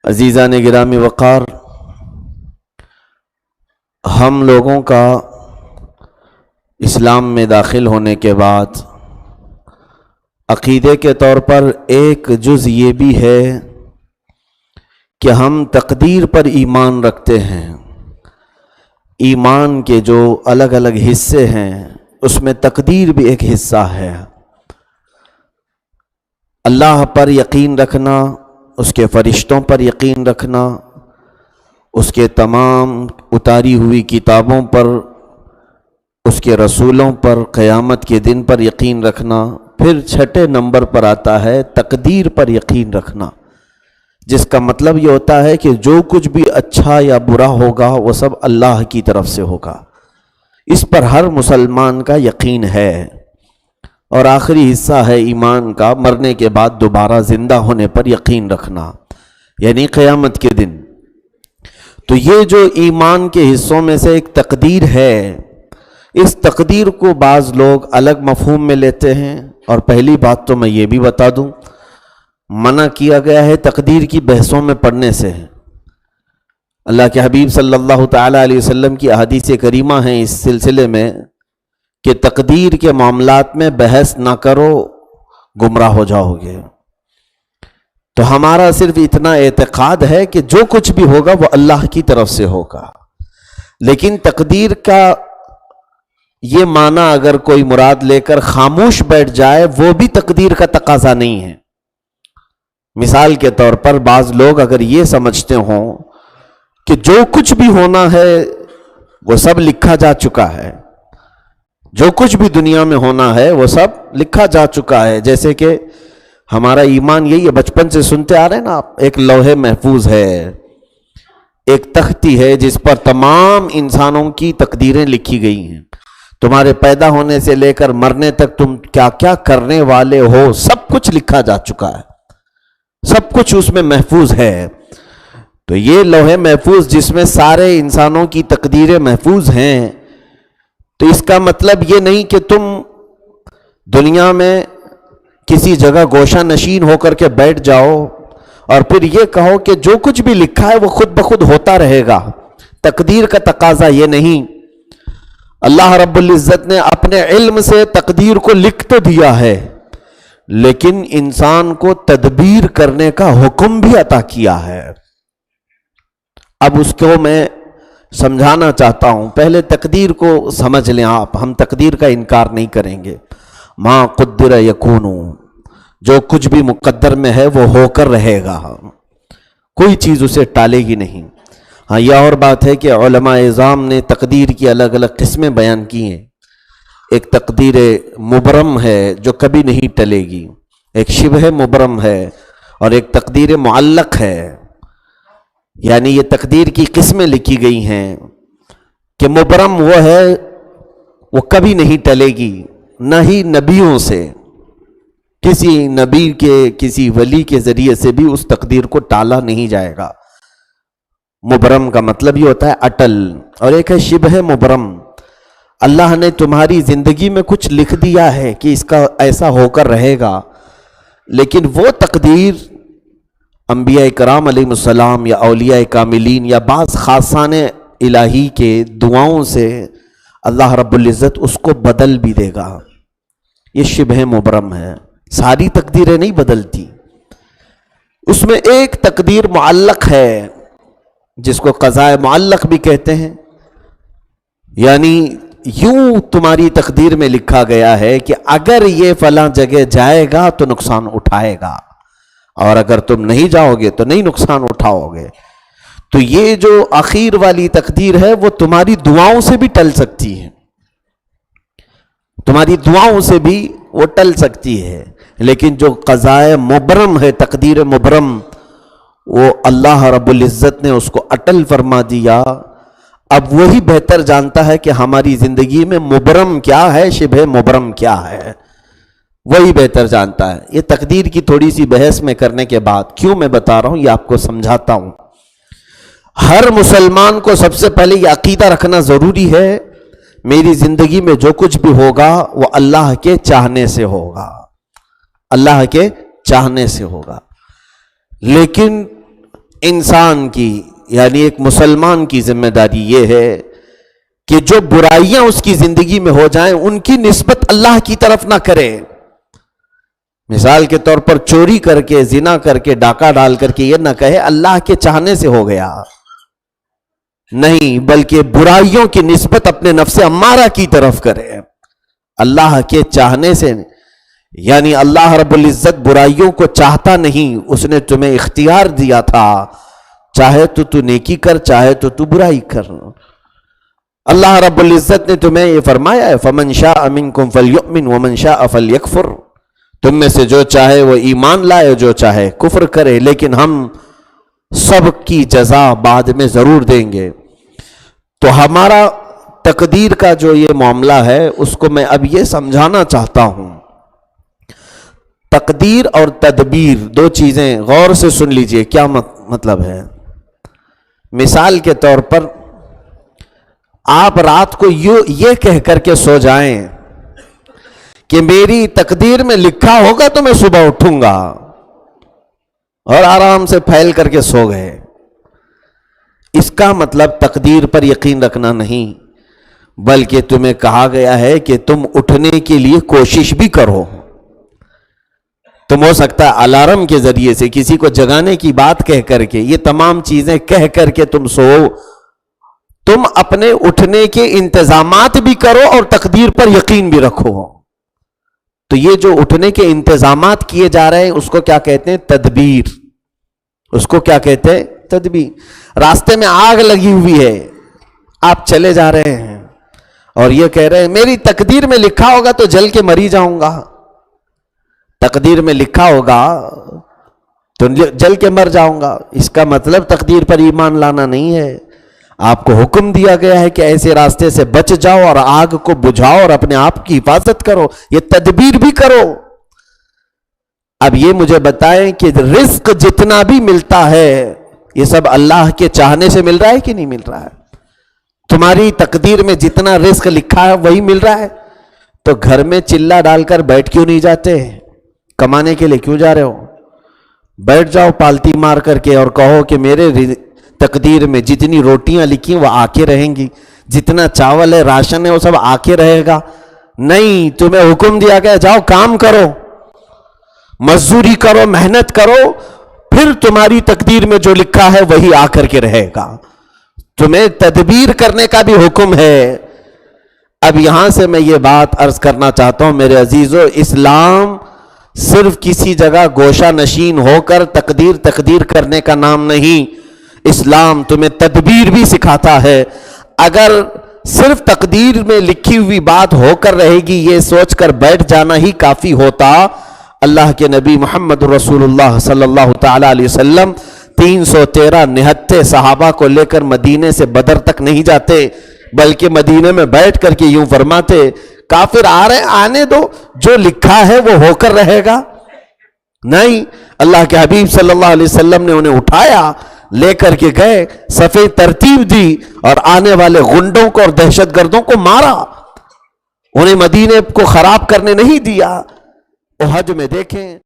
عزیزان گرامی وقار، ہم لوگوں کا اسلام میں داخل ہونے کے بعد عقیدے کے طور پر ایک جز یہ بھی ہے کہ ہم تقدیر پر ایمان رکھتے ہیں۔ ایمان کے جو الگ الگ حصے ہیں اس میں تقدیر بھی ایک حصہ ہے۔ اللہ پر یقین رکھنا، اس کے فرشتوں پر یقین رکھنا، اس کے تمام اتاری ہوئی کتابوں پر، اس کے رسولوں پر، قیامت کے دن پر یقین رکھنا۔ پھر چھٹے نمبر پر آتا ہے تقدیر پر یقین رکھنا، جس کا مطلب یہ ہوتا ہے کہ جو کچھ بھی اچھا یا برا ہوگا وہ سب اللہ کی طرف سے ہوگا۔ اس پر ہر مسلمان کا یقین ہے۔ اور آخری حصہ ہے ایمان کا مرنے کے بعد دوبارہ زندہ ہونے پر یقین رکھنا، یعنی قیامت کے دن۔ تو یہ جو ایمان کے حصوں میں سے ایک تقدیر ہے، اس تقدیر کو بعض لوگ الگ مفہوم میں لیتے ہیں۔ اور پہلی بات تو میں یہ بھی بتا دوں، منع کیا گیا ہے تقدیر کی بحثوں میں پڑھنے سے۔ اللہ کے حبیب صلی اللہ تعالیٰ علیہ وسلم کی احادیث کریمہ ہیں اس سلسلے میں کہ تقدیر کے معاملات میں بحث نہ کرو، گمراہ ہو جاؤ گے۔ تو ہمارا صرف اتنا اعتقاد ہے کہ جو کچھ بھی ہوگا وہ اللہ کی طرف سے ہوگا، لیکن تقدیر کا یہ معنی اگر کوئی مراد لے کر خاموش بیٹھ جائے وہ بھی تقدیر کا تقاضا نہیں ہے۔ مثال کے طور پر بعض لوگ اگر یہ سمجھتے ہوں کہ جو کچھ بھی ہونا ہے وہ سب لکھا جا چکا ہے، جو کچھ بھی دنیا میں ہونا ہے وہ سب لکھا جا چکا ہے، جیسے کہ ہمارا ایمان یہی ہے، بچپن سے سنتے آ رہے ہیں نا آپ، ایک لوح محفوظ ہے، ایک تختی ہے جس پر تمام انسانوں کی تقدیریں لکھی گئی ہیں۔ تمہارے پیدا ہونے سے لے کر مرنے تک تم کیا کیا کرنے والے ہو سب کچھ لکھا جا چکا ہے، سب کچھ اس میں محفوظ ہے۔ تو یہ لوح محفوظ جس میں سارے انسانوں کی تقدیریں محفوظ ہیں، تو اس کا مطلب یہ نہیں کہ تم دنیا میں کسی جگہ گوشہ نشین ہو کر کے بیٹھ جاؤ اور پھر یہ کہو کہ جو کچھ بھی لکھا ہے وہ خود بخود ہوتا رہے گا۔ تقدیر کا تقاضا یہ نہیں۔ اللہ رب العزت نے اپنے علم سے تقدیر کو لکھ تو دیا ہے، لیکن انسان کو تدبیر کرنے کا حکم بھی عطا کیا ہے۔ اب اس کو میں سمجھانا چاہتا ہوں، پہلے تقدیر کو سمجھ لیں آپ۔ ہم تقدیر کا انکار نہیں کریں گے۔ ما قدر یکون، جو کچھ بھی مقدر میں ہے وہ ہو کر رہے گا، کوئی چیز اسے ٹالے گی نہیں۔ ہاں یہ اور بات ہے کہ علماء اعظام نے تقدیر کی الگ الگ قسمیں بیان کی ہیں۔ ایک تقدیر مبرم ہے جو کبھی نہیں ٹلے گی، ایک شبہ مبرم ہے، اور ایک تقدیر معلق ہے، یعنی یہ تقدیر کی قسمیں لکھی گئی ہیں کہ مبرم وہ ہے وہ کبھی نہیں ٹلے گی، نہ ہی نبیوں سے، کسی نبی کے کسی ولی کے ذریعے سے بھی اس تقدیر کو ٹالا نہیں جائے گا۔ مبرم کا مطلب یہ ہوتا ہے اٹل، اور ایک ہے شبہ مبرم۔ اللہ نے تمہاری زندگی میں کچھ لکھ دیا ہے کہ اس کا ایسا ہو کر رہے گا، لیکن وہ تقدیر انبیاء کرام علیہ السلام یا اولیاء کاملین یا بعض خاصان الہی کے دعاؤں سے اللہ رب العزت اس کو بدل بھی دے گا۔ یہ شبہ مبرم ہے، ساری تقدیریں نہیں بدلتی۔ اس میں ایک تقدیر معلق ہے جس کو قضاء معلق بھی کہتے ہیں، یعنی یوں تمہاری تقدیر میں لکھا گیا ہے کہ اگر یہ فلاں جگہ جائے گا تو نقصان اٹھائے گا، اور اگر تم نہیں جاؤ گے تو نہیں نقصان اٹھاؤ گے۔ تو یہ جو آخر والی تقدیر ہے وہ تمہاری دعاؤں سے بھی ٹل سکتی ہے، تمہاری دعاؤں سے بھی وہ ٹل سکتی ہے، لیکن جو قضاء مبرم ہے، تقدیر مبرم، وہ اللہ رب العزت نے اس کو اٹل فرما دیا۔ اب وہی بہتر جانتا ہے کہ ہماری زندگی میں مبرم کیا ہے، شبہ مبرم کیا ہے، وہی بہتر جانتا ہے۔ یہ تقدیر کی تھوڑی سی بحث میں کرنے کے بعد کیوں میں بتا رہا ہوں یہ آپ کو سمجھاتا ہوں۔ ہر مسلمان کو سب سے پہلے یہ عقیدہ رکھنا ضروری ہے، میری زندگی میں جو کچھ بھی ہوگا وہ اللہ کے چاہنے سے ہوگا، اللہ کے چاہنے سے ہوگا۔ لیکن انسان کی یعنی ایک مسلمان کی ذمہ داری یہ ہے کہ جو برائیاں اس کی زندگی میں ہو جائیں ان کی نسبت اللہ کی طرف نہ کرے. مثال کے طور پر چوری کر کے، زنا کر کے، ڈاکہ ڈال کر کے یہ نہ کہے اللہ کے چاہنے سے ہو گیا، نہیں، بلکہ برائیوں کی نسبت اپنے نفس امارہ کی طرف کرے اللہ کے چاہنے سے. یعنی اللہ رب العزت برائیوں کو چاہتا نہیں، اس نے تمہیں اختیار دیا تھا، چاہے تو نیکی کر، چاہے تو برائی کر. اللہ رب العزت نے تمہیں یہ فرمایا ہے فَمَنْ شَاءَ مِنْكُمْ فَلْيُؤْمِنْ وَمَنْ شَاءَ فَلْيَكْفُرْ. تم میں سے جو چاہے وہ ایمان لائے، جو چاہے کفر کرے، لیکن ہم سب کی جزا بعد میں ضرور دیں گے. تو ہمارا تقدیر کا جو یہ معاملہ ہے اس کو میں اب یہ سمجھانا چاہتا ہوں. تقدیر اور تدبیر دو چیزیں غور سے سن لیجئے کیا مطلب ہے. مثال کے طور پر آپ رات کو یہ کہہ کر کے سو جائیں کہ میری تقدیر میں لکھا ہوگا تو میں صبح اٹھوں گا، اور آرام سے پھیل کر کے سو گئے. اس کا مطلب تقدیر پر یقین رکھنا نہیں، بلکہ تمہیں کہا گیا ہے کہ تم اٹھنے کے لیے کوشش بھی کرو. تم ہو سکتا ہے الارم کے ذریعے سے کسی کو جگانے کی بات کہہ کر کے، یہ تمام چیزیں کہہ کر کے تم سو. تم اپنے اٹھنے کے انتظامات بھی کرو اور تقدیر پر یقین بھی رکھو. تو یہ جو اٹھنے کے انتظامات کیے جا رہے ہیں اس کو کیا کہتے ہیں؟ تدبیر. اس کو کیا کہتے ہیں؟ تدبیر. راستے میں آگ لگی ہوئی ہے، آپ چلے جا رہے ہیں اور یہ کہہ رہے ہیں میری تقدیر میں لکھا ہوگا تو جل کے مری جاؤں گا. تقدیر میں لکھا ہوگا تو جل کے مر جاؤں گا. اس کا مطلب تقدیر پر ایمان لانا نہیں ہے. آپ کو حکم دیا گیا ہے کہ ایسے راستے سے بچ جاؤ اور آگ کو بجھاؤ اور اپنے آپ کی حفاظت کرو، یہ تدبیر بھی کرو. اب یہ مجھے بتائیں کہ رزق جتنا بھی ملتا ہے یہ سب اللہ کے چاہنے سے مل رہا ہے کہ نہیں مل رہا ہے؟ تمہاری تقدیر میں جتنا رزق لکھا ہے وہی مل رہا ہے. تو گھر میں چلہ ڈال کر بیٹھ کیوں نہیں جاتے؟ کمانے کے لیے کیوں جا رہے ہو؟ بیٹھ جاؤ پالتی مار کر کے اور کہو کہ میرے تقدیر میں جتنی روٹیاں لکھی وہ آ کے رہیں گی، جتنا چاول ہے، راشن ہے، وہ سب آ کے رہے گا. نہیں، تمہیں حکم دیا گیا جاؤ کام کرو، مزدوری کرو، محنت کرو، پھر تمہاری تقدیر میں جو لکھا ہے وہی آ کر کے رہے گا. تمہیں تدبیر کرنے کا بھی حکم ہے. اب یہاں سے میں یہ بات عرض کرنا چاہتا ہوں میرے عزیزو، اسلام صرف کسی جگہ گوشہ نشین ہو کر تقدیر کرنے کا نام نہیں. اسلام تمہیں تدبیر بھی سکھاتا ہے. اگر صرف تقدیر میں لکھی ہوئی بات ہو کر رہے گی یہ سوچ کر بیٹھ جانا ہی کافی ہوتا، اللہ کے نبی محمد رسول اللہ صلی اللہ تعالی علیہ وسلم 313 نہتے صحابہ کو لے کر مدینے سے بدر تک نہیں جاتے، بلکہ مدینے میں بیٹھ کر کے یوں فرماتے کافر آ رہے آنے دو، جو لکھا ہے وہ ہو کر رہے گا. نہیں، اللہ کے حبیب صلی اللہ علیہ وسلم نے انہیں اٹھایا، لے کر کے گئے، صفیں ترتیب دی اور آنے والے غنڈوں کو اور دہشت گردوں کو مارا. انہیں مدینے کو خراب کرنے نہیں دیا. احد میں دیکھیں